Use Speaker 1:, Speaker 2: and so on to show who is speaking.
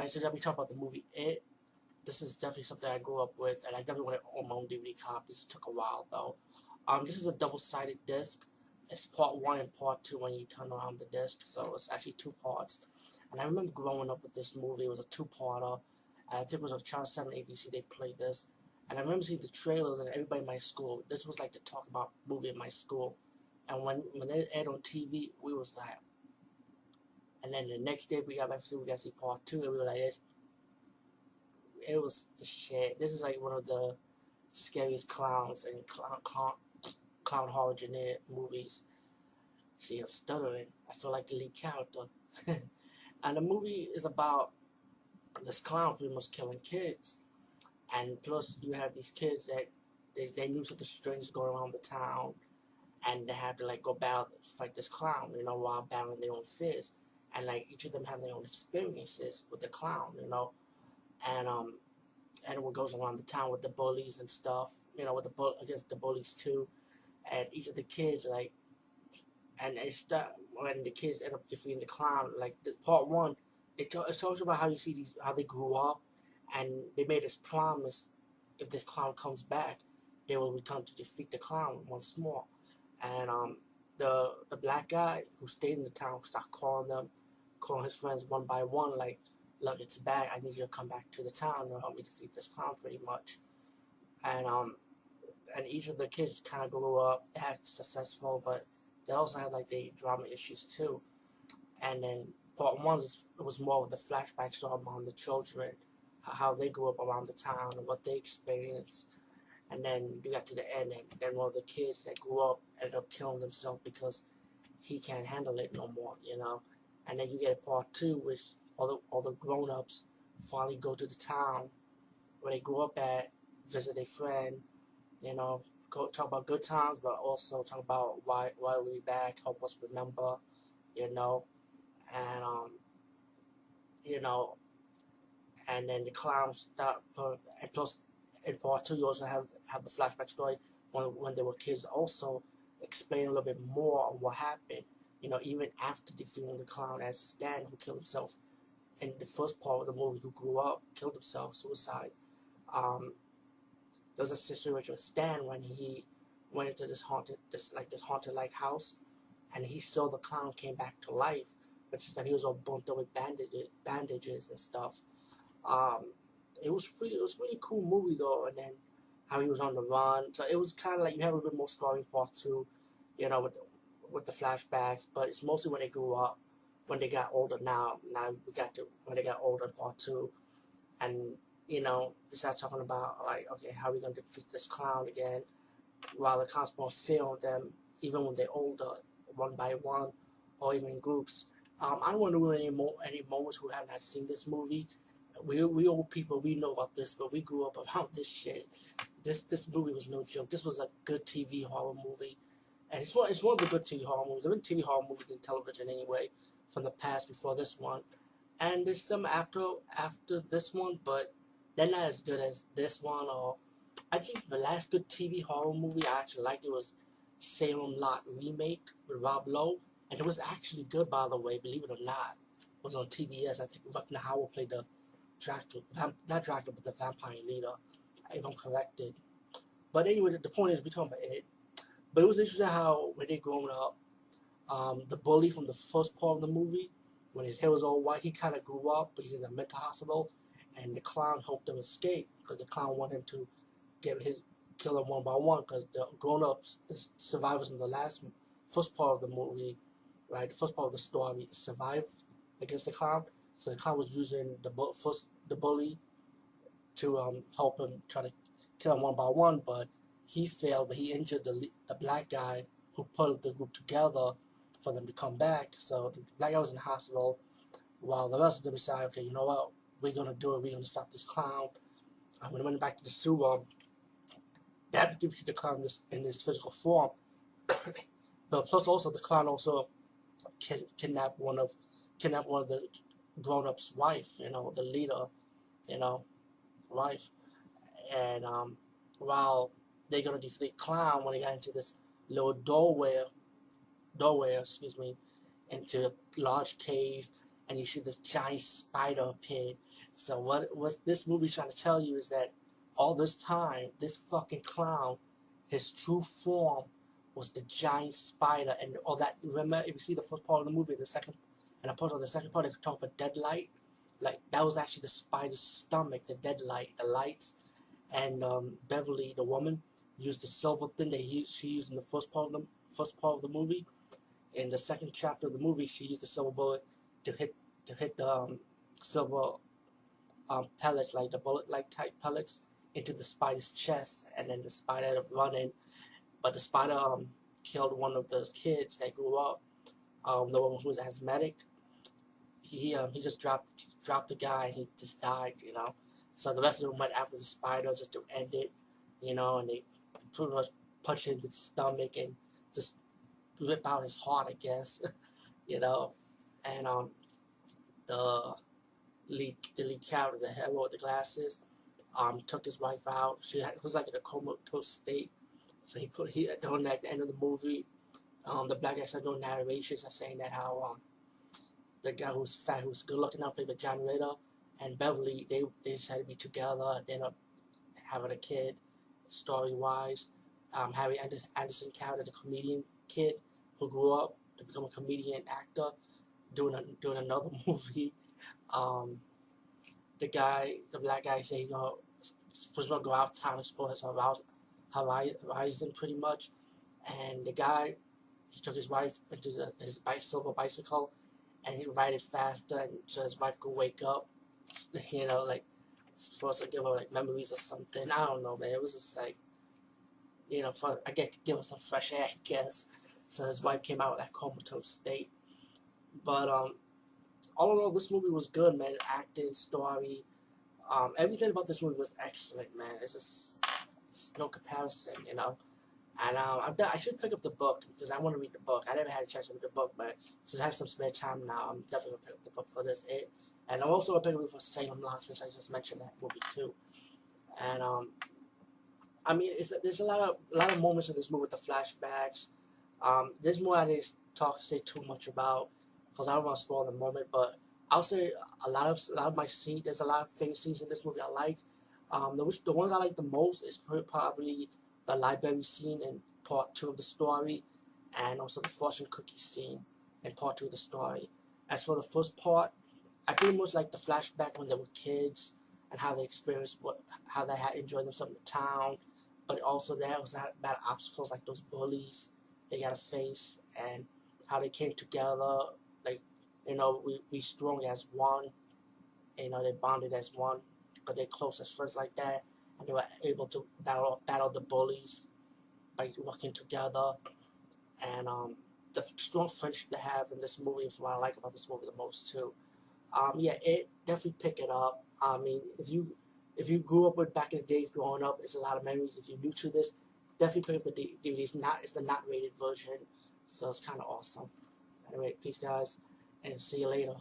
Speaker 1: Alright, so let me talk about the movie It. This is definitely something I grew up with, and I definitely want to own my own DVD copies. It took a while though. This is a double-sided disc. It's part one and part two when you turn around the disc, so it's actually two parts. And I remember growing up with this movie. It was a two-parter. I think it was on Channel 7 ABC. They played this, and I remember seeing the trailers and everybody in my school. This was like the talk about movie in my school, and when it aired on TV, we was like. And then the next day we got back to see we got to see part two, and we were like, it was the shit. This is like one of the scariest clowns and clown horror genre movies. See, I'm stuttering. I feel like the lead character. And the movie is about this clown pretty much killing kids. And plus, you have these kids that they knew something strange is going around the town, and they have to like go battle fight this clown, while battling their own fears. And like each of them have their own experiences with the clown, and and what goes around the town with the bullies and stuff, with against the bullies too, and each of the kids like, and it's that when the kids end up defeating the clown, like the part one, it talks about how you see how they grew up, and they made this promise, if this clown comes back, they will return to defeat the clown once more, and the black guy who stayed in the town started calling his friends one by one, like, look, it's bad. I need you to come back to the town to help me defeat this clown, pretty much. And and each of the kids kind of grew up, they had successful, but they also had like the drama issues too. And then part one was more of the flashback story on the children, how they grew up around the town and what they experienced. And then you got to the end, and then one of the kids that grew up ended up killing themselves because he can't handle it no more. And then you get part two, which all the grown ups finally go to the town where they grew up at, visit their friend, go talk about good times, but also talk about why we back, help us remember, you know, and you know, and then the clowns stop. And plus, in part two, you also have the flashback story when they were kids. Also, explain a little bit more on what happened. Even after defeating the clown as Stan, who killed himself in the first part of the movie, who grew up, killed himself, suicide. Um, there was a situation with Stan when he went into this haunted like house, and he saw the clown came back to life, but just that he was all bumped up with bandages and stuff. Um, it was really cool movie though, and then how he was on the run. So it was kind of like you have a bit more story in part two, with the flashbacks. But it's mostly when they grew up, when they got older. Now we got to when they got older in part two, and they start talking about like, okay, how are we gonna defeat this clown again? While the clown's more fear on them, even when they're older, one by one, or even in groups. I don't want to ruin any moments who have not seen this movie. We old people, we know about this, but we grew up around this shit. This movie was no joke. This was a good TV horror movie, and it's one of the good TV horror movies. There have been TV horror movies in television anyway from the past before this one, and there's some after this one, but they're not as good as this one. Or I think the last good TV horror movie I actually liked, it was Salem Lot remake with Rob Lowe, and it was actually good, by the way, believe it or not. It was on TBS. I think Rutger Hauer played the Dracula, not Dracula, but the vampire leader, if I'm corrected. But anyway, the point is, we're talking about it. But it was interesting how when they growing up, the bully from the first part of the movie, when his hair was all white, he kind of grew up, but he's in a mental hospital, and the clown helped him escape because the clown wanted him to kill them one by one, because the grown-ups, the survivors from the first part of the movie, right, the first part of the story, survived against the clown. So the clown was using the bully to help him try to kill him one by one, but he failed. But he injured the black guy who put the group together for them to come back. So the black guy was in the hospital, while the rest of them decided, okay, you know what, we're gonna do it. We're gonna stop this clown. When they went back to the sewer, they had to defeat the clown in this physical form. But plus, also the clown also kidnapped one of the grown-up's wife. The leader. You know, wife. And while they're gonna defeat clown, when they got into this little doorway, excuse me, into a large cave, and you see this giant spider appear. So what this movie trying to tell you is that all this time, this fucking clown, his true form was the giant spider, and all that. Remember, if you see the first part of the movie, the second, and a part of the second part, they talk about deadlight. Like that was actually the spider's stomach, the deadlight, the lights, and Beverly, the woman, used the silver thing that she used in the first part of the movie. In the second chapter of the movie, she used the silver bullet to hit the silver pellets, like the bullet-like type pellets, into the spider's chest, and then the spider ended up running. But the spider killed one of the kids that grew up. The one who was asthmatic. He just dropped the guy, and he just died. So the rest of them went after the spider just to end it. And they pretty much punched him in the stomach and just rip out his heart, I guess. you know, and the lead character, the hero with the glasses, took his wife out. It was like in a comatose state. So during the end of the movie, the black guy said no narrations are saying that how the guy who's fat, who's good looking out, played by John Ritter, and Beverly, they decided to be together. They ended up having a kid, story wise. Harry Anderson character, the comedian kid who grew up to become a comedian actor, doing another movie. Um, the black guy said supposed to go out of town, explore his horizon pretty much, and the guy, he took his wife into his silver bicycle, and he ride it faster, and so his wife could wake up, like supposed to give her like memories or something. I don't know, man. It was just like, I get to give her some fresh air, I guess. So his wife came out with that comatose state, but all in all, this movie was good, man. Acting, story, everything about this movie was excellent, man. It's no comparison. And I should pick up the book because I want to read the book. I never had a chance to read the book, but since I have some spare time now, I'm definitely gonna pick up the book for this. And I'm also gonna pick up it for Salem Long, since I just mentioned that movie too. And I mean, there's a lot of moments in this movie with the flashbacks. There's more I didn't say too much about because I don't want to spoil the moment, but I'll say a lot of my scenes. There's a lot of famous scenes in this movie I like. The ones I like the most is probably the library scene in part 2 of the story, and also the fortune cookie scene in part 2 of the story. As for the first part, I pretty much like the flashback when they were kids and how they experienced how they had enjoyed themselves in the town, but also there was bad obstacles like those bullies they got to face, and how they came together. Like, we strong as one. They bonded as one, but they're close as friends like that, and they were able to battle the bullies by working together. And the strong friendship they have in this movie is what I like about this movie the most too. Yeah, it definitely pick it up. I mean, if you grew up with back in the days growing up, there's a lot of memories. If you're new to this, definitely pick up the DVD. It's the not rated version, so it's kind of awesome. Anyway, peace guys, and see you later.